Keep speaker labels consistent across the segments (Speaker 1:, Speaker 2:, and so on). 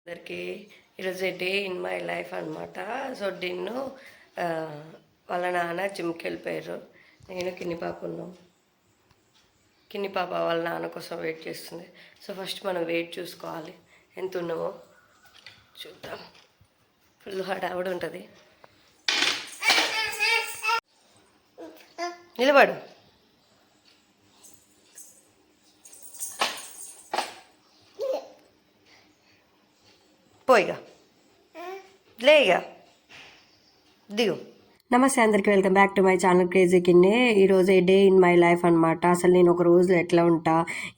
Speaker 1: అందరికీ ఈరోజు day in my life అనమాట. సో డిన్ను వాళ్ళ నాన్న జిమ్కి వెళ్ళిపోయారు. నేను కిన్ని పాప ఉన్నాం. కిన్ని పాప వాళ్ళ నాన్న కోసం వెయిట్ చేస్తుంది. సో ఫస్ట్ మనం వెయిట్ చూసుకోవాలి, ఎంత ఉన్నామో చూద్దాం. ఫుల్ హడావుడి ఉంటుంది. నిలబడు. పోయిగా లేగా దిగు. నమస్తే అందరికీ, welcome back to my channel crazy Kinni. ఈరోజు డే ఇన్ మై లైఫ్ అనమాట. అసలు నేను ఒక రోజులో ఎట్లా ఉంటా,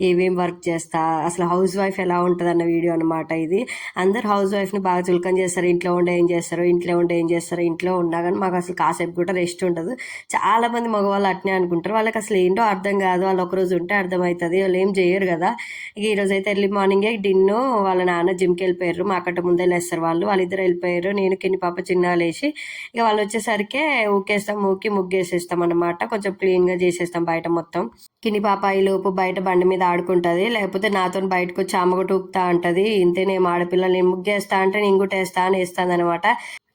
Speaker 1: ఏమేం వర్క్ చేస్తా, అసలు హౌస్ వైఫ్ ఎలా ఉంటుంది అన్న వీడియో అనమాట ఇది. అందరు హౌస్ వైఫ్ని బాగా చులకం చేస్తారు. ఇంట్లో ఉండే ఏం చేస్తారు, ఇంట్లో ఉండే ఏం చేస్తారు, ఇంట్లో ఉన్నా కానీ మాకు అసలు కాసేపు కూడా రెస్ట్ ఉండదు. చాలా మంది మగవాళ్ళు అట్నే అనుకుంటారు. వాళ్ళకి అసలు ఏంటో అర్థం కాదు. వాళ్ళు ఒకరోజు ఉంటే అర్థమవుతుంది, వాళ్ళు ఏం చేయరు కదా. ఇక ఈరోజు అయితే ఎర్లీ మార్నింగే డిన్ను వాళ్ళ నాన్న జిమ్కి వెళ్ళిపోయారు. మాకంటే ముందే లేస్తారు వాళ్ళిద్దరు వెళ్ళిపోయారు. నేను కిన్ని పాప చిన్న లేచి ఇక వాళ్ళు వచ్చేసరికి ఊకేస్తాం, ముగ్గేసేస్తాం అనమాట. కొంచెం క్లీన్ గా చేసేస్తాం బయట మొత్తం. కిని పాప ఈ లోపు బయట బండి మీద ఆడుకుంటది, లేకపోతే నాతో బయటకు వచ్చి అమ్మగొట్టు ఊపుతా అంటది. ఇంతేనేమో ఆడపిల్లలు, నేను ముగ్గేస్తా అంటే నేను ఇంగుటేస్తా అని వేస్తాను అనమాట.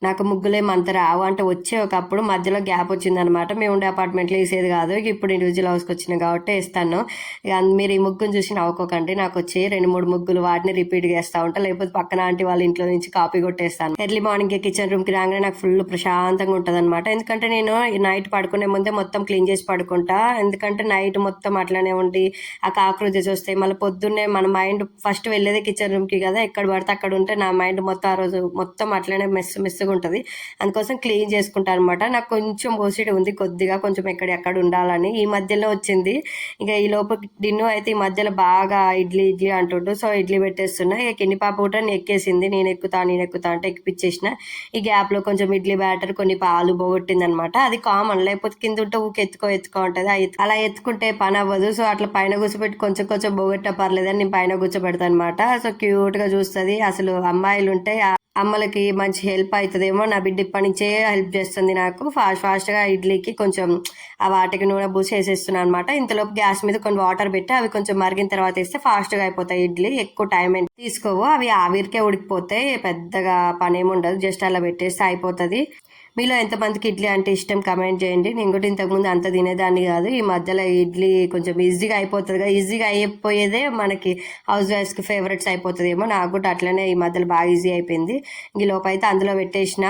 Speaker 1: నాకు ముగ్గులేం అంత రావు అంటే వచ్చే ఒకప్పుడు మధ్యలో గ్యాప్ వచ్చిందనమాట. మేము ఉండే అపార్ట్మెంట్లో వేసేది కాదు. ఇప్పుడు ఇండివిజువల్ హౌస్కి వచ్చినాయి కాబట్టి వేస్తాను. ఇక మీరు ఈ ముగ్గును చూసి నవ్వుకోకండి. నాకు వచ్చి 2-3 ముగ్గులు వాటిని రిపీట్గా వేస్తూ ఉంటా, లేకపోతే పక్కన ఆంటీ వాళ్ళ ఇంట్లో నుంచి కాపీ కొట్టేస్తాను. ఎర్లీ మార్నింగ్ కిచెన్ రూమ్కి రాగానే నాకు ఫుల్ ప్రశాంతంగా ఉంటుంది అనమాట. ఎందుకంటే నేను నైట్ పడుకునే ముందే మొత్తం క్లీన్ చేసి పడుకుంటా. ఎందుకంటే నైట్ మొత్తం అట్లానే ఉండి ఆ కాక్రోచెస్ వస్తాయి. మళ్ళీ పొద్దున్నే మన మైండ్ ఫస్ట్ వెళ్ళేదే కిచెన్ రూమ్కి కదా, ఎక్కడ పడితే అక్కడ ఉంటే నా మైండ్ మొత్తం ఆ రోజు మొత్తం అట్లనే మెస్సుగా ఉంటుంది. అందుకోసం క్లీన్ చేసుకుంటాను అనమాట. నాకు కొంచెం ఓసిడి ఉంది కొద్దిగా, కొంచెం ఎక్కడ ఉండాలని. ఈ మధ్యలో వచ్చింది. ఇక ఈ లోపు డిన్ను అయితే ఈ మధ్యలో బాగా ఇడ్లీ అంటుండు. సో ఇడ్లీ పెట్టేస్తున్నా. ఇక కిన్ని పాప కూడా ఎక్కేసింది. నేను ఎక్కుతా అంటే ఎక్కిపించేసిన. ఈ గ్యాప్ లో కొంచెం ఇడ్లీ బ్యాటర్, కొన్ని పాలు పోగొట్టింది అనమాట. అది కామన్, లేకపోతే కింద ఉంటే ఊకి ఎత్తుకో ఉంటది. అలా ఎత్తుకుంటే పని అవ్వదు. సో అట్లా పైన కూర్చోబెట్టి కొంచెం పోగొట్టా పర్లేదని నేను పైన కూర్చోబెడతాను అనమాట. సో క్యూట్ గా చూస్తుంది. అసలు అమ్మాయిలు ఉంటే అమ్మలకి మంచి హెల్ప్ అవుతుందేమో. నా బిడ్డ ఇప్పటి నుంచే హెల్ప్ చేస్తుంది నాకు. ఫాస్ట్గా ఇడ్లీకి కొంచెం ఆ వాటికి నూనె పూసి వేసేస్తున్నాను అనమాట. ఇంతలోపు గ్యాస్ మీద కొన్ని వాటర్ పెట్టి అవి కొంచెం మరిగిన తర్వాత వేస్తే ఫాస్ట్గా అయిపోతాయి ఇడ్లీ. ఎక్కువ టైం తీసుకోవు, అవి ఆవిరికే ఉడికిపోతాయి. పెద్దగా పని ఏమి ఉండదు, జస్ట్ అలా పెట్టేస్తే అయిపోతుంది. మీలో ఎంతమందికి ఇడ్లీ అంటే ఇష్టం కమెంట్ చేయండి. నేను కూడా ఇంతకుముందు అంత తినేదాన్ని కాదు. ఈ మధ్యలో ఇడ్లీ కొంచెం ఈజీగా అయిపోతుంది కదా, ఈజీగా అయిపోయేదే మనకి హౌస్ వైఫ్స్కి ఫేవరెట్స్ అయిపోతుందేమో. నాకు కూడా అట్లనే ఈ మధ్యలో బాగా ఈజీ అయిపోయింది. ఈ లోపు అయితే అందులో పెట్టేసిన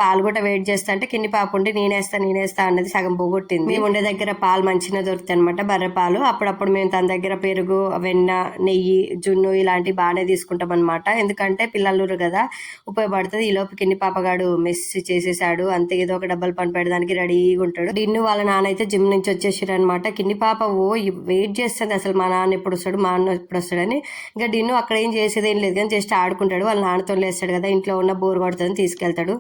Speaker 1: పాలు కూడా వెయిట్ చేస్తా అంటే కిన్ని పాప ఉండి నేనేస్తా అన్నది సగం పోగొట్టింది. మేము ఉండే దగ్గర పాలు మంచిగా దొరుకుతాయి అనమాట, బర్రె పాలు. అప్పుడప్పుడు మేము తన దగ్గర పెరుగు, వెన్న, నెయ్యి, జున్ను ఇలాంటివి బాగానే తీసుకుంటాం అనమాట. ఎందుకంటే పిల్లలు కదా, ఉపయోగపడుతుంది. ఈ లోపు కిన్ని పాపగాడు మెస్ చేసేసాడు. అంతే, ఏదో ఒక డబ్బలు పని పెట్టడానికి రెడీగా ఉంటాడు. డిన్ను వాళ్ళ నాన్న అయితే జిమ్ నుంచి వచ్చేసారు అనమాట. కిన్ని పాప వెయిట్ చేస్తుంది అసలు మా నాన్న ఎప్పుడు వస్తాడు, మా అన్న ఎప్పుడు వస్తాడని. ఇంకా డిన్ను అక్కడ ఏం చేసేది ఏం లేదు కానీ జస్ట్ ఆడుకుంటాడు. వాళ్ళ నాన్నతో లేస్తాడు కదా, ఇంట్లో ఉన్న బోర్ కొడుతుందని తీసుకెళ్తాడు.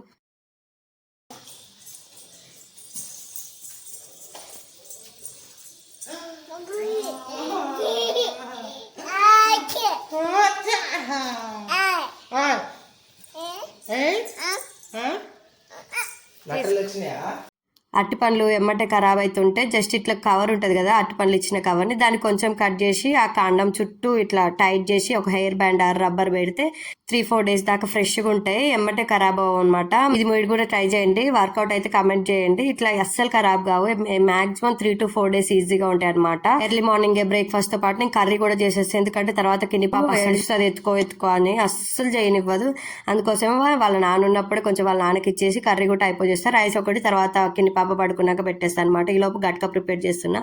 Speaker 1: అట్టి పండ్లు ఎమ్మటే ఖరాబ్ అవుతుంటే జస్ట్ ఇట్లా కవర్ ఉంటుంది కదా, అట్టి పండ్లు ఇచ్చిన కవర్ని దాన్ని కొంచెం కట్ చేసి ఆ కాండం చుట్టూ ఇట్లా టైట్ చేసి ఒక హెయిర్ బ్యాండ్ ఆర్ రబ్బర్ పెడితే 3-4 డేస్ దాకా ఫ్రెష్గా ఉంటాయి, ఎమ్మటే ఖరాబ్ అవ్వవు అనమాట. ఇది మీరు కూడా ట్రై చేయండి. వర్కౌట్ అయితే కమెంట్ చేయండి. ఇట్లా అస్సలు ఖరాబ్ కావు. మాక్సిమం 3 to 4 డేస్ ఈజీగా ఉంటాయి అనమాట. ఎర్లీ మార్నింగ్ బ్రేక్ఫాస్ట్ తో పాటు నేను కర్రీ కూడా చేసేస్తాను. ఎందుకంటే తర్వాత కిన్ని పాప అది ఎత్తుకో అని అస్సలు చేయనివ్వదు. అందుకోసం వాళ్ళ నాన్న ఉన్నప్పుడు కొంచెం వాళ్ళ నాన్నకి ఇచ్చేసి కర్రీ కూడా అయిపోయేస్తా. రైస్ ఒకటి తర్వాత కిన్ని పాప పడుకున్నాక పెట్టేస్తాను అనమాట. ఈ లోపు గట్కా ప్రిపేర్ చేస్తున్నా.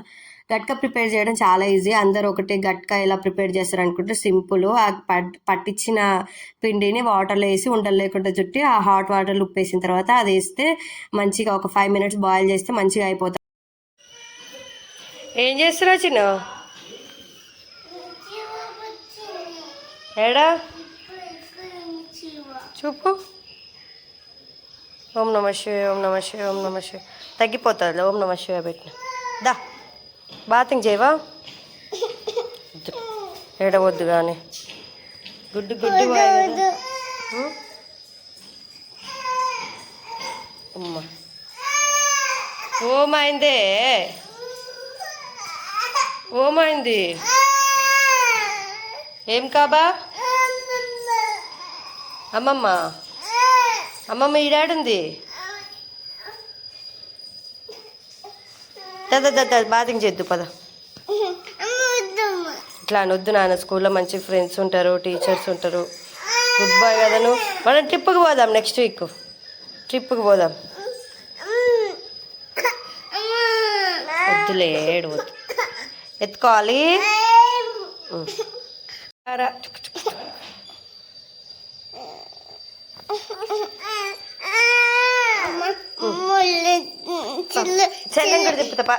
Speaker 1: గట్కా ప్రిపేర్ చేయడం చాలా ఈజీ. అందరూ ఒకటి గట్కా ఎలా ప్రిపేర్ చేస్తారు అనుకుంటే సింపుల్. ఆ పట్టించిన పిండిని వాటర్లో వేసి ఉండలు లేకుండా చుట్టి ఆ హాట్ వాటర్లో ఉప్పేసిన తర్వాత అది వేస్తే మంచిగా ఒక 5 minutes బాయిల్ చేస్తే మంచిగా అయిపోతుంది. ఏం చేస్తున్నా చిన్న ఏడా చూపు. ఓం నమ శివాయ, ఓం నమ శివాయ, ఓం నమ శివాయ. తగ్గిపోతుంది ఓం నమ శివాయ పెట్టిన. దా బాతింగ్ చేయవా, ఏడవద్దు కానీ గుడ్డు అమ్మ ఓమైందే, ఏం కాబా అమ్మమ్మ అమ్మమ్మ ఈడాడుంది. బాతింగ్ చేద్దు పద. ఇట్లా అనొద్దు నాన్న, స్కూల్లో మంచి ఫ్రెండ్స్ ఉంటారు, టీచర్స్ ఉంటారు. గుడ్ బాయ్ కదా నువ్వు. మనం ట్రిప్కి పోదాం, నెక్స్ట్ వీక్ ట్రిప్కి పోదాం. వద్దులే ఏడవద్దు, ఎత్తుకోవాలి. చెల్లం కూడా తిప్పుతా.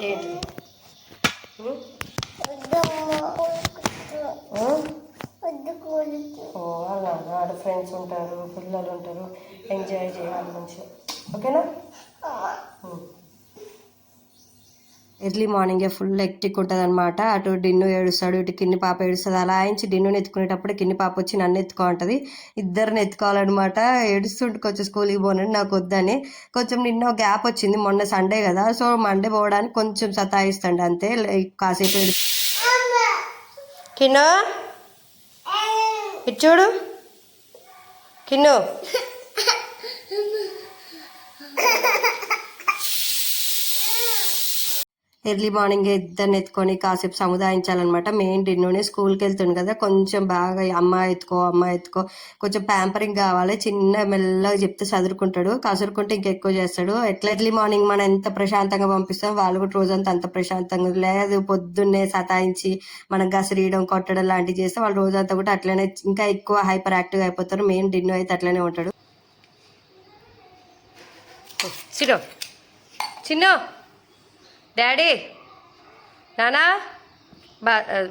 Speaker 1: ఏంటి అలా ఆడ ఫ్రెండ్స్ ఉంటారు, పిల్లలు ఉంటారు, ఎంజాయ్ చేయాలి మంచిగా. ఓకేనా? ఎర్లీ మార్నింగే ఫుల్ హెక్టిక్ ఉంటుంది అనమాట. అటు డిన్ను ఏడుస్తాడు, ఇటు కిన్ని పాప ఏడుస్తుంది. అలా ఆయించి డిన్నుని ఎత్తుకునేటప్పుడు కిన్ని పాప వచ్చి నన్ను ఎత్తుకో ఉంటుంది. ఇద్దరిని ఎత్తుకోవాలన్నమాట. ఏడుస్తుంటే కొంచెం స్కూల్కి పోనండి నాకు వద్దని. కొంచెం నిన్న గ్యాప్ వచ్చింది, మొన్న సండే కదా, సో మండే పోవడానికి కొంచెం సతాయిస్తాండి అంతే. కాసేపు ఏడు. కిన్నో ఇటు చూడు, కిన్నో ఎర్లీ మార్నింగ్ ఇద్దరిని ఎత్తుకొని కాసేపు సముదాయించాలన్నమాట. మెయిన్ డిన్నోనే స్కూల్కి వెళ్తుంది కదా, కొంచెం బాగా అమ్మ ఎత్తుకో కొంచెం ప్యాంపరింగ్ కావాలి. చిన్న మెల్లగా చెప్తే చదువుకుంటాడు, కసురుకుంటే ఇంకెక్కువ చేస్తాడు. ఎట్లా ఎర్లీ మార్నింగ్ మనం ఎంత ప్రశాంతంగా పంపిస్తాం, వాళ్ళు కూడా రోజంతా అంత ప్రశాంతంగా లేదు. పొద్దున్నే సతాయించి మనం గసిరీయడం కొట్టడం లాంటివి చేస్తే వాళ్ళు రోజంతా కూడా అట్లనే ఇంకా ఎక్కువ హైపర్ యాక్టివ్ అయిపోతారు. మెయిన్ డిన్నో అయితే అట్లనే ఉంటాడు. చిన్న డాడీ నానా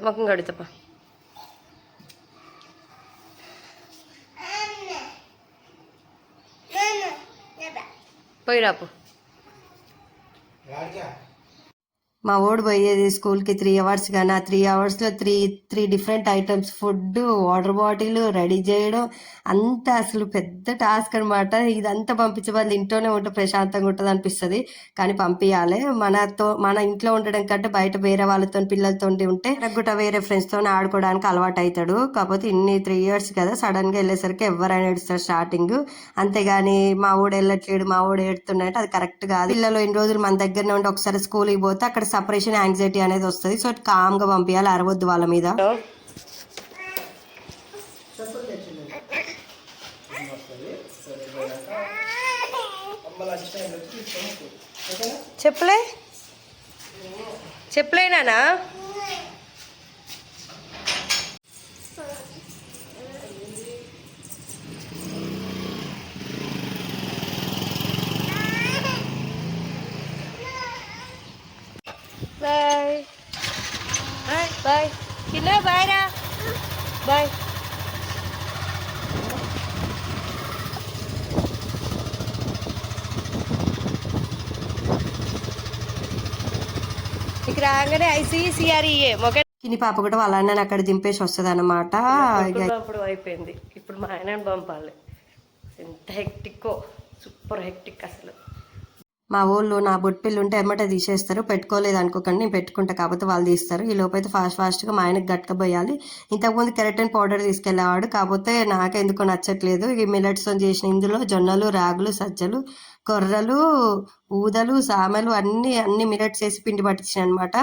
Speaker 1: ముఖం కడుగుతాపా. పోయి రాపు. మా ఓడి పోయేది స్కూల్కి 3 hours కానీ ఆ 3 hours three different items food, water bottle ready చేయడం అంతా అసలు పెద్ద టాస్క్ అనమాట. ఇదంతా పంపించే వాళ్ళు ఇంట్లోనే ఉంటే ప్రశాంతంగా ఉంటుంది అనిపిస్తుంది, కానీ పంపించాలి. మన ఇంట్లో ఉండడం కంటే బయట వేరే వాళ్ళతో పిల్లలతో ఉంటే కూడా వేరే ఫ్రెండ్స్తో ఆడుకోవడానికి అలవాటు అవుతాడు. కాకపోతే ఇన్ని 3 years కదా, సడన్గా వెళ్ళేసరికి ఎవరైనా ఏడుస్తారు స్టార్టింగ్. అంతేగాని మా ఊడు వెళ్ళట్లేడు, మా ఊడు ఏడుతున్నాయంటే అది కరెక్ట్ కాదు. పిల్లలు ఎన్ని రోజులు మన దగ్గరనే ఉండి ఒకసారి స్కూల్కి పోతే అక్కడ సపరేషన్ యాంగ్జైటీ అనేది వస్తుంది. సో కామ్గా పంపించాలి, అరవద్దు వాళ్ళ మీద. చెప్పలేనా? బాయ్ బాయ్ కిలో బాయ్ రా బాయ్. ఇక రాగానే ఐసీసీఆర్ఈఏ కిని పాప కూడా వాళ్ళ అన్నని అక్కడ దింపేసి వస్తుంది అనమాట. ఇప్పుడు అయిపోయింది, ఇప్పుడు మా ఆయనని పంపాలి. ఎంత హెక్టిక్కో, సూపర్ హెక్టిక్ అసలు. మా ఊళ్ళో నా బొట్టిల్లు ఉంటే ఎమ్మటే తీసేస్తారు, పెట్టుకోలేదు అనుకోకండి, నేను పెట్టుకుంటా కాకపోతే వాళ్ళు తీస్తారు. ఈ లోపైతే ఫాస్ట్గా మా ఆయనకి గట్టకపోయాలి. ఇంతకుముందు కెరటిన్ పౌడర్ తీసుకెళ్ళేవాడు, కాకపోతే నాకెందుకో నచ్చట్లేదు. ఈ మిల్లెట్స్తో చేసిన ఇందులో జొన్నలు, రాగులు, సజ్జలు, కొర్రలు, ఊదలు, సామెలు అన్ని మిల్లెట్స్ వేసి పిండి పట్టించాను అనమాట.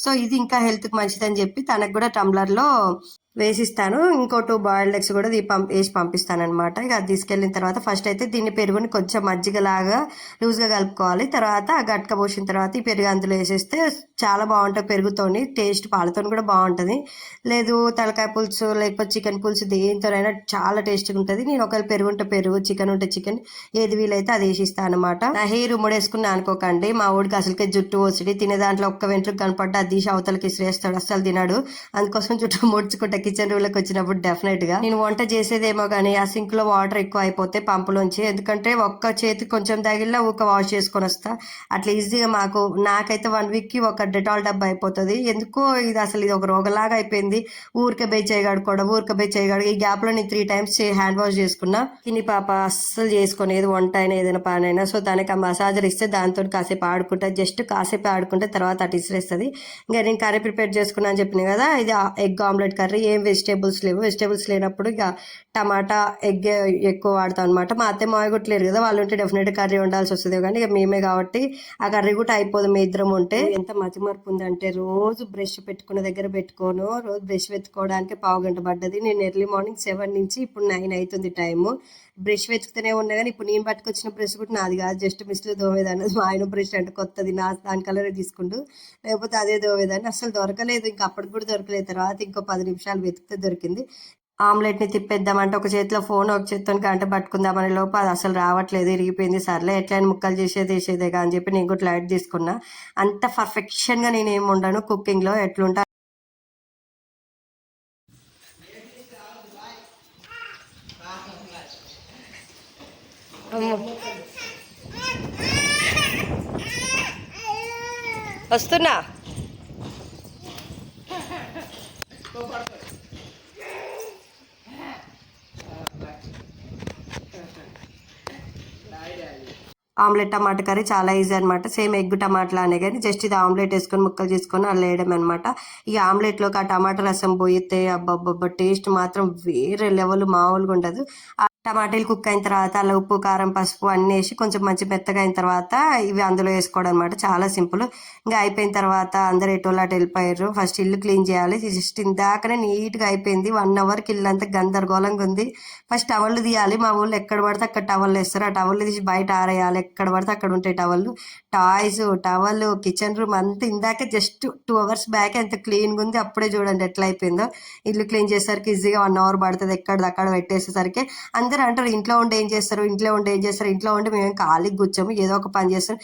Speaker 1: సో ఇది ఇంకా హెల్త్కి మంచిదని చెప్పి తనకు కూడా టంబ్లర్లో వేసిస్తాను. ఇంకో 2 బాయిల్డ్ ఎగ్స్ కూడా వేసి పంపిస్తాను అనమాట. ఇక అది తీసుకెళ్ళిన తర్వాత ఫస్ట్ అయితే దీన్ని పెరుగుని కొంచెం మజ్జిగలాగా లూజ్గా కలుపుకోవాలి. తర్వాత గట్క పోసిన తర్వాత ఈ పెరుగు అందులో వేసేస్తే చాలా బాగుంటుంది పెరుగుతోని, టేస్ట్ పాలతో కూడా బాగుంటుంది. లేదు తలకాయ పులుసు లేకపోతే చికెన్ పులుసు దేనితోనైనా చాలా టేస్ట్గా ఉంటుంది. నేను ఒకవేళ పెరుగు ఉంటే పెరుగు, చికెన్ ఉంటే చికెన్, ఏది వీలైతే అది వేసిస్తాను అనమాట. నా హెయిర్ ముడేసుకున్నా అనుకోకండి, మా ఊడికి అసలుకే జుట్టు పోసిడి తినే దాంట్లో ఒక్క వెంట్రుకు కనపడ్డా అది తీసి అవతలకి ఇసిరేస్తాడు, అస్సలు తినడు. అందుకోసం జుట్టు ముడుచుకుంటా కిచెన్ రూమ్ లోకి వచ్చినప్పుడు డెఫినెట్ గా. నేను వంట చేసేదేమో కానీ ఆ సింక్ లో వాటర్ ఎక్కువ అయిపోతే పంపులోంచి, ఎందుకంటే ఒక్క చేతి కొంచెం తగిలినా ఊక వాష్ చేసుకొని వస్తా. అట్లా ఈజీగా నాకైతే 1 వీక్ కి ఒక డెటాల్ డబ్బా అయిపోతుంది. ఎందుకో ఇది అసలు ఇది ఒక రోగలాగా అయిపోయింది. ఊరికే బెచ్ చేయగడుకోవడం, ఊరికే బెచ్ చేయగడు. ఈ గ్యాప్ లో నేను 3 times హ్యాండ్ వాష్ చేసుకున్నా. తిని పాప అస్సలు చేసుకునేది వంట అయినా ఏదైనా పని అయినా. సో దానికి ఆ మసాజర్ ఇస్తే దాంతో కాసేపు ఆడుకుంటా, జస్ట్ కాసేపు ఆడుకుంటే తర్వాత అటు ఇసిరేస్తుంది. ఇంకా నేను కర్రీ ప్రిపేర్ చేసుకున్నా అని చెప్పిన కదా, ఇది ఎగ్ ఆమ్లెట్ కర్రీ. ఏం వెజిటేబుల్స్ లేవు, వెజిటేబుల్స్ లేనప్పుడు ఇక టమాటా ఎగ్ ఎక్కువ వాడతాం అనమాట. మా అత్తే మాయ కొట్టలేరు కదా, వాళ్ళు ఉంటే డెఫినెట్ కర్రీ వండాల్సి వస్తుంది. కానీ ఇక మేమే కాబట్టి ఆ కర్రీ కూడా అయిపోదు మీ ఇద్దరం ఉంటే. ఎంత మతిమరుపు ఉందంటే రోజు బ్రష్ పెట్టుకున్న దగ్గర పెట్టుకోను, రోజు బ్రష్ వెతుకోవడానికి 1/2 గంట పడ్డది. నేను ఎర్లీ మార్నింగ్ 7 నుంచి ఇప్పుడు 9 అవుతుంది టైము. బ్రష్ వెతుకుతూనే ఉన్నా కానీ ఇప్పుడు నేను పట్టుకొచ్చిన బ్రష్ కూడా నాది కాదు, జస్ట్ మిస్లో దోవేదాన్ని. మా ఆయన బ్రష్ అంటే కొత్తది, దాని కలరే తీసుకుంటూ, లేకపోతే అదే దోవేదాన్ని. అసలు దొరకలేదు, ఇంకా అప్పటికి కూడా దొరకలేదు. తర్వాత ఇంకో 10 నిమిషాలు వెతికితే దొరికింది. ఆమ్లెట్ ని తిప్పేద్దామంటే ఒక చేతిలో ఫోన్, ఒక చేతితో గంట పట్టుకుందామనే లోపు అది అసలు రావట్లేదు, ఇరిగిపోయింది. సర్లే ఎట్లయినా ముక్కలు చేసేదేగా అని చెప్పి నేను కూడా లైట్ తీసుకున్నా. అంత పర్ఫెక్షన్ గా నేను ఏమి ఉండను కుకింగ్ లో, ఎట్లుంటా వస్తున్నా. ఆమ్లెట్ టమాటా కర్రీ చాలా ఈజీ అనమాట. సేమ్ ఎగ్ టమాటా లానే, కానీ జస్ట్ ఇది ఆమ్లెట్ వేసుకొని ముక్కలు చేసుకొని అలా వేయడం అనమాట. ఈ ఆమ్లెట్లోకి ఆ టమాటా రసం పోయితే అబ్బబ్బబ్బ టేస్ట్ మాత్రం వేరే లెవెల్, మామూలుగా ఉండదు. టమాటాలు కుక్ అయిన తర్వాత అలా ఉప్పు కారం పసుపు అన్నీ వేసి కొంచెం మంచి మెత్తగా అయిన తర్వాత ఇవి అందులో వేసుకోవడం అనమాట. చాలా సింపుల్. ఇంకా అయిపోయిన తర్వాత అందరు ఎటోళ్ళు అటు వెళ్ళిపోయారు. ఫస్ట్ ఇల్లు క్లీన్ చేయాలి. జస్ట్ ఇందాకనే నీట్గా అయిపోయింది. 1 అవర్కి ఇల్లు అంతా గందరగోళంగా ఉంది. ఫస్ట్ టవల్ తీయాలి. మా ఊళ్ళో ఎక్కడ పడితే అక్కడ టవల్ వేస్తారు. ఆ టవల్ తీసి బయట ఆరేయాలి. ఎక్కడ పడితే అక్కడ ఉంటాయి towel. Toys, towel, kitchen room అంతా ఇందాకే జస్ట్ 2 hours బ్యాక్ ఎంత క్లీన్గా ఉంది. అప్పుడే చూడండి ఎట్లా అయిపోయిందో. ఇల్లు క్లీన్ చేసేసరికి ఈజీగా 1 hour పడుతుంది. ఎక్కడిదక్కడ పెట్టేసేసరికి అందరూ అంటారు ఇంట్లో ఉండి ఏం చేస్తారు, ఇంట్లో ఉండి ఏం చేస్తారు, ఇంట్లో ఉండి మేము ఖాళీగా కూర్చోము, ఏదో ఒక పని చేస్తాం.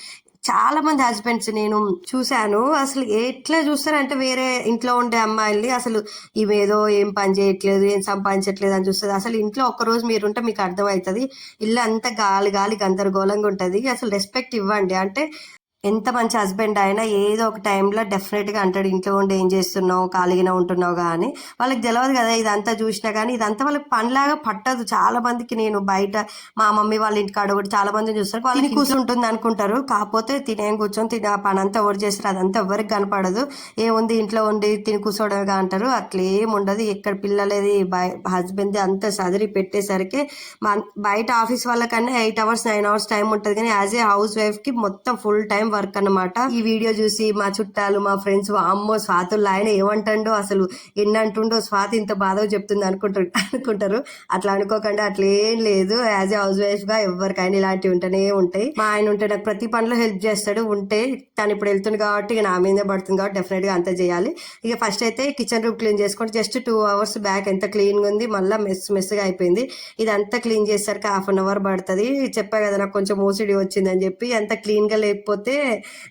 Speaker 1: చాలా మంది హస్బెండ్స్ నేను చూశాను, అసలు ఎట్లా చూస్తారంటే వేరే ఇంట్లో ఉండే అమ్మాయిల్ని, అసలు ఇవేదో ఏం పని చేయట్లేదు, ఏం సంపాదించట్లేదు అని చూస్తుంది. అసలు ఇంట్లో ఒక్కరోజు మీరుంటే మీకు అర్థమవుతుంది. ఇల్లు అంతా గాలి గాలి గందరగోళంగా ఉంటుంది. అసలు రెస్పెక్ట్ ఇవ్వండి. అంటే ఎంత మంచి హస్బెండ్ అయినా ఏదో ఒక టైంలో డెఫినెట్గా అంటాడు ఇంట్లో ఉండి ఏం చేస్తున్నావు, ఖాళీగానే ఉంటున్నావు కానీ. వాళ్ళకి తెలియదు కదా ఇదంతా చూసినా కానీ. ఇదంతా వాళ్ళకి పనిలాగా పట్టదు. చాలా మందికి నేను బయట మా మమ్మీ వాళ్ళ ఇంటికాడ కూడా చాలా మంది చూస్తారు, వాళ్ళని కూర్చుంటుంది అనుకుంటారు. కాకపోతే తినేం కూర్చొని తినే పని అంతా ఎవరు చేస్తారు, అదంతా ఎవరికి కనపడదు. ఏముంది ఇంట్లో ఉండి తిని కూర్చోవడమే అంటారు. అట్లేం ఉండదు. ఎక్కడ పిల్లలది హస్బెండ్ అంతా సదిరి పెట్టేసరికి బయట ఆఫీస్ వాళ్ళకన్నా 8 hours 9 hours టైం ఉంటుంది. కానీ యాజ్ ఏ హౌస్ వైఫ్ కి మొత్తం ఫుల్ టైం వర్క్ అన్నమాట. ఈ వీడియో చూసి మా చుట్టాలు మా ఫ్రెండ్స్ అమ్మో స్వాతుల్లో ఆయన ఏమంటాడో, అసలు ఎన్నంటుండో, స్వాతి ఇంత బాధగా చెప్తుంది అనుకుంటారు. అట్లా అనుకోకుండా అట్లేం లేదు. యాజ్ ఏ హౌస్ వైఫ్ గా ఎవరికైనా ఇలాంటివి ఉంటేనే ఉంటాయి. మా ఆయన ఉంటే నాకు ప్రతి పనిలో హెల్ప్ చేస్తాడు. ఉంటే తను ఇప్పుడు వెళ్తుంది కాబట్టి ఇక నా మీదే పడుతుంది కాబట్టి డెఫినెట్ గా అంతా చేయాలి. ఇక ఫస్ట్ అయితే కిచెన్ రూమ్ క్లీన్ చేసుకోండి. జస్ట్ 2 hours బ్యాక్ ఎంత క్లీన్ గా ఉంది, మళ్ళీ మెస్గా అయిపోయింది. ఇదంతా క్లీన్ చేసరికి 1/2 hour పడుతుంది. చెప్పా కదా నాకు కొంచెం ఓసిడి వచ్చిందని చెప్పి. అంత క్లీన్ గా లేకపోతే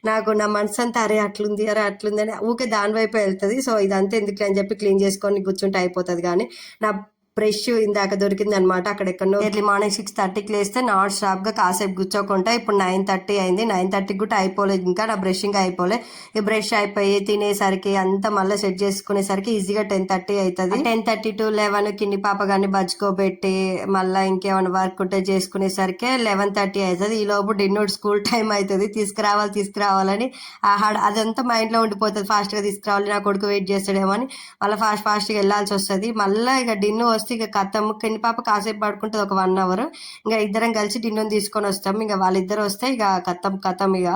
Speaker 1: నాకు నా మనసు అంతా అరే అట్లుంది అని ఊకే దాని వైపు వెళ్తుంది. సో ఇదంతా ఎందుకు అని చెప్పి క్లీన్ చేసుకొని కూర్చుంటే అయిపోతుంది. కానీ నా బ్రష్ ఇందాక దొరికింది అనమాట. అక్కడ ఎక్కడో ఎర్లీ మార్నింగ్ 6:30కి లేస్తే నాట్ స్టాప్ గా కాసేపు కూర్చోకుంటా. ఇప్పుడు 9:30 అయింది. 9:30కి కూడా అయిపోలేదు ఇంకా నా బ్రష్, ఇంకా అయిపోలే. ఈ బ్రష్ అయిపోయి తినేసరికి అంతా మళ్ళీ సెట్ చేసుకునేసరికి ఈజీగా 10:30 అవుతుంది. 10:30 to 11 కిన్ని పాప గాని బజ్జుకోబెట్టి మళ్ళీ ఇంకేమైనా వర్క్ ఉంటే చేసుకునేసరికి 11:30 అవుతుంది. ఈ లోపు డిన్నర్ స్కూల్ టైం అవుతుంది. తీసుకురావాలని అదంతా మైండ్ లో ఉండిపోతుంది. ఫాస్ట్ గా తీసుకురావాలి, నా కొడుకు వెయిట్ చేస్తాడేమో అని మళ్ళీ ఫాస్ట్ గా వెళ్ళాల్సి వస్తుంది. మళ్ళీ ఇక డిన్నర్ వస్తే వస్తే ఇక కథం కిన్ని పాప కాసేపు పడుకుంటుంది ఒక 1 అవర్. ఇంకా ఇద్దరం కలిసి డిన్నర్ తీసుకొని వస్తాం. ఇక వాళ్ళిద్దరు వస్తే ఇక కథం ఇక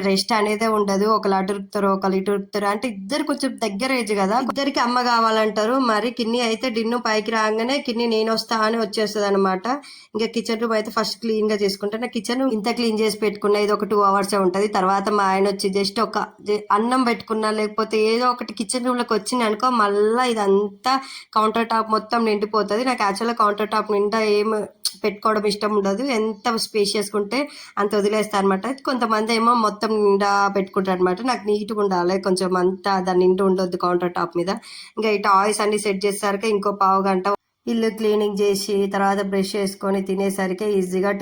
Speaker 1: రెస్ట్ అనేదే ఉండదు. ఒకళ్ళు అటు ఉరుకుతారు, ఒకళ్ళు ఇటు ఉరుకుతారు. అంటే ఇద్దరు కొంచెం దగ్గర ఏజ్ కదా, ఇద్దరికి అమ్మ కావాలంటారు. మరి కిన్ని అయితే డిన్ను పైకి రాగానే కిన్ని నేను వస్తా అని వచ్చేస్తుంది అనమాట. ఇంకా కిచెన్ రూమ్ అయితే ఫస్ట్ క్లీన్ గా చేసుకుంటా. నా కిచెన్ ఇంత క్లీన్ చేసి పెట్టుకున్నా, ఇది ఒక 2 అవర్స్ ఉంటది. తర్వాత మా ఆయన వచ్చి జస్ట్ ఒక అన్నం పెట్టుకున్నా లేకపోతే ఏదో ఒకటి కిచెన్ రూమ్ లోకి వచ్చింది అనుకో, మళ్ళీ ఇదంతా కౌంటర్ టాప్ మొత్తం నిండిపోతుంది. నాకు యాక్చువల్గా కౌంటర్ టాప్ నిండా ఏం పెట్టుకోవడం ఇష్టం ఉండదు. ఎంత స్పేషియస్ ఉంటే అంత వదిలేస్తా అనమాట. కొంతమంది ఏమో మొత్తం నిండా పెట్టుకుంటారు అనమాట. నాకు నీట్గా ఉండాలి కొంచెం, అంతా దాని నిండా ఉండొద్దు కౌంటర్ టాప్ మీద. ఇంకా ఈ టాయ్స్ అన్ని సెట్ చేసేసరికి ఇంకో పావు గంట, ఇల్లు క్లీనింగ్ చేసి తర్వాత బ్రష్ చేసుకొని తినేసరికి ఈజీగా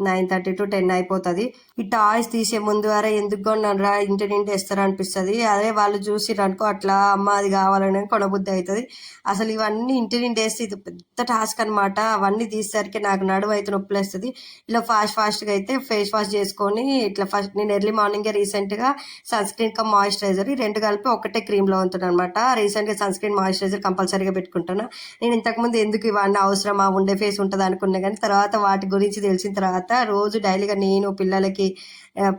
Speaker 1: 9:30 to 10 అయిపోతుంది. ఈ టాయ్స్ తీసే ముందు అరే ఎందుకు కొన్నారా ఇంటి నిండి వేస్తారా అనిపిస్తుంది. అదే వాళ్ళు చూసిరనుకో అట్లా అమ్మ అది కావాలని కొనబుద్ధి అవుతుంది. అసలు ఇవన్నీ ఇంటి నిండి వేస్తే ఇది పెద్ద టాస్క్ అనమాట. అవన్నీ తీసేసరికి నాకు నడుము అయితే నొప్పి వేస్తుంది. ఇలా ఫాస్ట్గా అయితే ఫేస్ వాష్ చేసుకొని ఇట్లా ఫస్ట్ నేను ఎర్లీ మార్నింగే రీసెంట్గా సన్ స్క్రీన్ కమ్ మాయిశ్చరైజర్ ఈ రెండు కలిపి ఒకటే క్రీమ్లో ఉంటుంది అనమాట. రీసెంట్గా సన్ స్క్రీన్ మాయిశ్చరైజర్ కంపల్సరీగా పెట్టుకుంటాను. నేను ఇంతకుముందు ఎందుకు ఇవన్నీ అవసరమా, ఉండే ఫేస్ ఉంటుంది అనుకున్నా. కానీ తర్వాత వాటి గురించి తెలిసిన తర్వాత రోజు డైలీగా నేను పిల్లలకి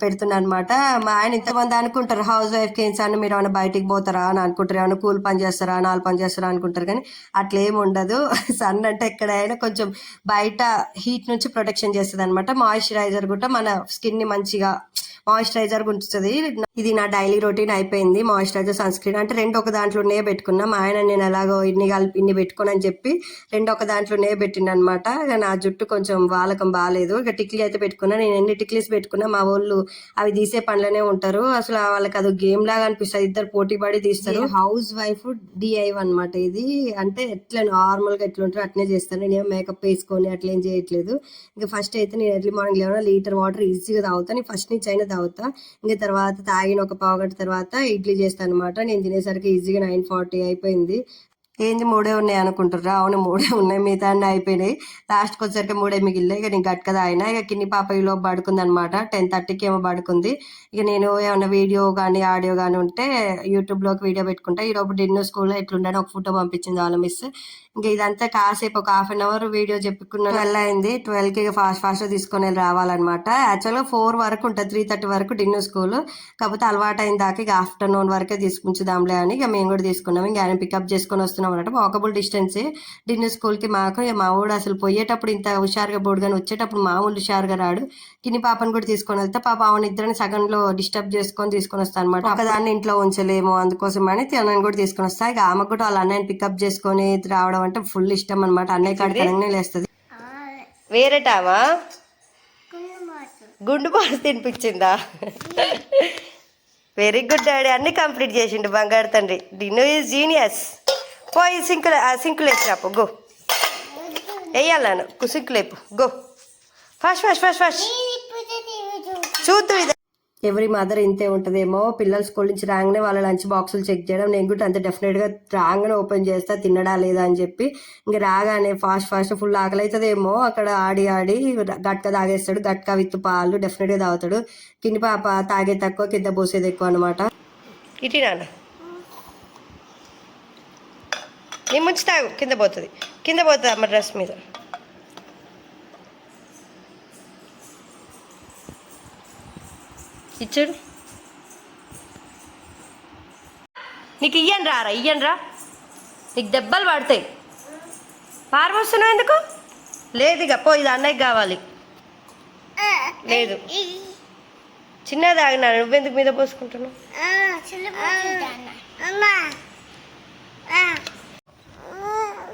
Speaker 1: పెడుతున్నా అనమాట. మా ఆయన ఇంతమంది అనుకుంటారు హౌస్ వైఫ్ కి ఏంటి మీరు ఏమైనా బయటికి పోతారా అని అనుకుంటారు, ఏమైనా కూల్ పని చేస్తారా, 4 పని చేస్తారా అనుకుంటారు. కానీ అట్లేం ఉండదు. సన్ అంటే ఎక్కడైనా కొంచెం బయట హీట్ నుంచి ప్రొటెక్షన్ చేస్తుంది అనమాట. మాయిశ్చరైజర్ కూడా మన స్కిన్ ని మంచిగా మాయిశ్చరైజర్ ఉంచుతుంది. ఇది నా డైలీ రొటీన్ అయిపోయింది. మాయిశ్చరైజర్ సన్ స్క్రీన్ అంటే 2 ఒక దాంట్లోనే పెట్టుకున్నా. మా ఆయన నేను ఎలాగో ఇన్ని కలిపి ఇన్ని పెట్టుకోని అని చెప్పి 2 ఒక దాంట్లోనే పెట్టిండు అనమాట. ఇక నా జుట్టు కొంచెం వాలకం బాగాలేదు. ఇక టిక్లీ అయితే పెట్టుకున్నా. నేను ఎన్ని టిక్లీస్ పెట్టుకున్నా మా వాళ్ళు అవి తీసే పనిలోనే ఉంటారు. అసలు వాళ్ళకి అది గేమ్ లాగా అనిపిస్తుంది. ఇద్దరు పోటీ పడి తీస్తారు. హౌస్ వైఫ్ DIY అనమాట ఇది. అంటే ఎట్లా నార్మల్ గా ఎట్లా ఉంటారో అట్లనే చేస్తాను. నేనేం మేకప్ వేసుకొని అట్లా ఏం చేయట్లేదు. ఇంకా ఫస్ట్ అయితే నేను ఎర్లీ మార్నింగ్ 11 లీటర్ వాటర్ ఈజీగా తాగుతాను. నేను ఫస్ట్ నుంచి అయినా తాగుతా. ఇంకా తర్వాత తాగిన ఒక పావు గంట తర్వాత ఇడ్లీ చేస్తాను అనమాట. నేను తినేసరికి ఈజీగా 9:40 అయిపోయింది. ఏంది 3 ఉన్నాయి అనుకుంటారా? అవును 3 ఉన్నాయి, మిగతా అన్నీ అయిపోయినాయి. లాస్ట్కి వచ్చేసరికి 3 మిగిలినాయి. ఇక నేను గట్కదా అయినా ఇక కిన్ని పాప ఈలో పడుకుంది అనమాట. 10:30కి ఏమో పడుకుంది. ఇక నేను ఏమైనా వీడియో కానీ ఆడియో కానీ ఉంటే యూట్యూబ్లోకి వీడియో పెట్టుకుంటా. ఈరోజు డిన్నర్ స్కూల్లో ఎట్లుండని ఒక ఫోటో పంపించింది వాళ్ళ మిస్. ఇంకా ఇదంతా కాసేపు ఒక 1/2 అవర్ వీడియో చెప్పుకున్న 12 అయింది. 12కి ఫాస్ట్ తీసుకొని వెళ్ళి రావాలన్నమాట. యాక్చువల్గా 4 వరకు ఉంటుంది, 3:30 వరకు డిన్నర్ స్కూల్. కాకపోతే అలవాటు అయిన దాకా ఇక ఆఫ్టర్నూన్ వరకే తీసుకుందాంలే అని ఇక మేము కూడా తీసుకున్నాం. ఇంకా ఆయన పికప్ చేసుకొని వస్తున్నాం అన్నమాట. వాకబుల్ డిస్టెన్స్ డిన్నర్ స్కూల్కి మాకు. ఇక మా ఊడు అసలు పోయేటప్పుడు ఇంత హుషారుగా పోడు కానీ వచ్చేటప్పుడు మామూలు హుషారుగా రాడు. కిన్ని పాపను కూడా తీసుకొని వెళ్తే పాప ఆమెను ఇద్దరిని సగంలో డిస్టర్బ్ తీసుకొని వస్తాను అనమాట. ఒకదాన్ని ఇంట్లో ఉంచలేము, అందుకోసం అని అన్నయ్యని కూడా తీసుకొని వస్తా. ఇక ఆమెకు కూడా వాళ్ళ అన్నయ్యని పికప్ చేసుకొని రావడం అంటే ఫుల్ ఇష్టం అనమాట. అన్నయ్య కాడికి అనగానే లేస్తుంది. వేరేటావా గుండు బాస్ తినిపించిందా? వెరీ గుడ్ డాడీ, అన్ని కంప్లీట్ చేసిండు బంగారు తండ్రి. డిన్నో ఈజ్ జీనియస్. పోయి సింకులు వేసిరాపు గో. వేయాలను సింకులేపు గో. ఫాస్ట్ చూద్దు. ఇది ఎవ్రీ మదర్ ఇంతే ఉంటుందేమో. పిల్లలు స్కూల్ నుంచి రాగానే వాళ్ళ లంచ్ బాక్సులు చెక్ చేయడం. నేను కూడా అంతే డెఫినెట్గా రాగానే ఓపెన్ చేస్తా తినడా లేదా అని చెప్పి. ఇంకా రాగానే ఫాస్ట్ ఫుల్ ఆకలి అవుతుందేమో. అక్కడ ఆడి గట్క తాగేస్తాడు. గట్క విత్ పాలు డెఫినెట్గా తాగుతాడు. కింది పాప తాగే తక్కువ, కింద పోసేది ఎక్కువ అనమాట. ఇటీ నాన్న నీ ముంచి తాగు, కింద పోతుంది అమ్మ డ్రెస్ మీద. ఇచ్చాడు నీకు. ఇయ్యను రా నీకు దెబ్బలు పడతాయి. పారబోస్తున్నావు ఎందుకు? లేదు ఇక పో, ఇది అన్నయ్యకి కావాలి. లేదు చిన్నది ఆగినా, నువ్వెందుకు మీద పోసుకుంటున్నావు?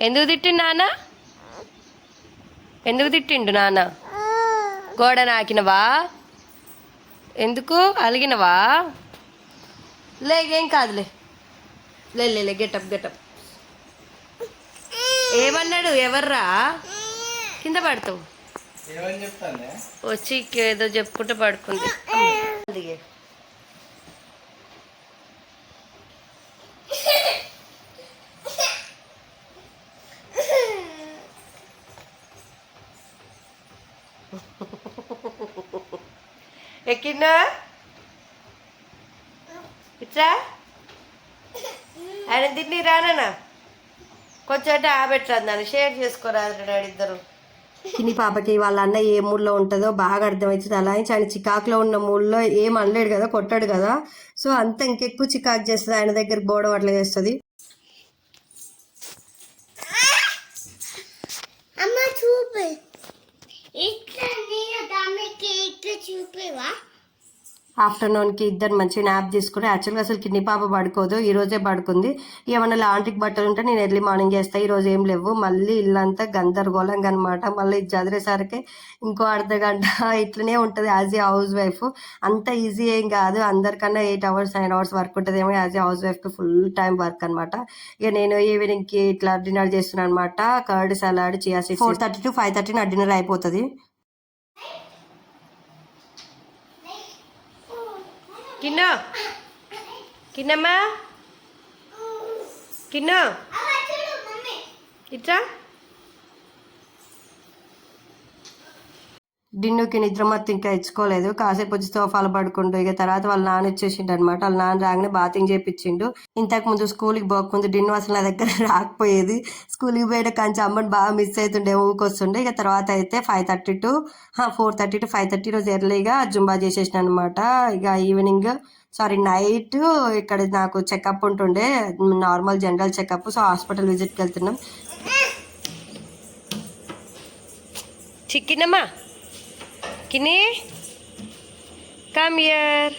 Speaker 1: ఎందుకు తిట్టిండు నాన్న? గోడ నాకినవా? ఎందుకు అలిగినవా? లేకేం కాదులే. లే గెటప్. ఏమన్నాడు? ఎవర్రా కింద పడతావు? వచ్చి ఏదో చెప్పుకుంటూ పడుకుంది. ఎక్కిందా ఇట్లా ఆయన తిని రానా? కొంచెం టాబ్లెట్ దాన్ని షేర్ చేసుకోరాదు డాడీ ఇద్దరు. చిన్ని పాపకి వాళ్ళ అన్న ఏ మూడ్లో ఉంటుందో బాగా అర్థమవుతుంది. అలా అని ఆయన చికాకులో ఉన్న మూడ్లో ఏం అనలేడు కదా, కొట్టాడు కదా, సో అంత ఇంకెక్కువ చికాకు చేస్తుంది. ఆయన దగ్గరికి పోవడం అట్లా చేస్తుంది. ఆఫ్టర్నూన్కి ఇద్దరు మంచిగా నాప్ తీసుకుని, యాక్చువల్గా అసలు కిన్ని పాప పడుకోదు, ఈ రోజే పడుకుంది. ఏమన్నా లాంటికి బట్టలు ఉంటే నేను ఎర్లీ మార్నింగ్ చేస్తాను, ఈరోజు ఏం లేవు. మళ్ళీ ఇల్లంతా గందరగోళంగా అనమాట. మళ్ళీ ఇది చదివేసరికి ఇంకో అర్ధ గంట ఇట్లనే ఉంటుంది యాజ్ ఏ హౌస్ వైఫ్. అంత ఈజీ ఏం కాదు, అందరికన్నా 8 hours 9 hours వర్క్ ఉంటుందేమో, యాజ్ ఏ హౌస్ వైఫ్కి ఫుల్ టైం వర్క్ అనమాట. ఇక నేను ఈవినింగ్కి ఇట్లా డిన్నర్ చేస్తున్నాను అనమాట. Curd salad, chia seeds. 4:30 to 5:30 నా డిన్నర్ అయిపోతుంది. కిన్నా కిన్నమ్మా కిన్నా ఇట్లా డిన్నుకి నిద్రమత్తు ఇంకా ఇచ్చుకోలేదు. కాసేపు వచ్చి సోఫాలు పడుకుంటూ ఇక తర్వాత వాళ్ళ నాన్న వచ్చేసిండు అనమాట. వాళ్ళ నాన్న రాగానే బాతింగ్ చేయించిండు. ఇంతకు ముందు స్కూల్కి పోకముందు డిన్ను అసలు నా దగ్గర రాకపోయేది. స్కూల్కి పోయే కంచి అమ్మని బాగా మిస్ అవుతుండే, ఊకొస్తుండే. ఇక తర్వాత అయితే 4:30 to 5:30 రోజు ఎర్లీగా జుంబా చేసేసిన అనమాట. ఇక ఈవినింగ్ నైట్ ఇక్కడ నాకు చెకప్ ఉంటుండే, normal general checkup. So hospital విజిట్కి వెళ్తున్నాం. చిక్కినమ్మా కిని కమ్ హియర్.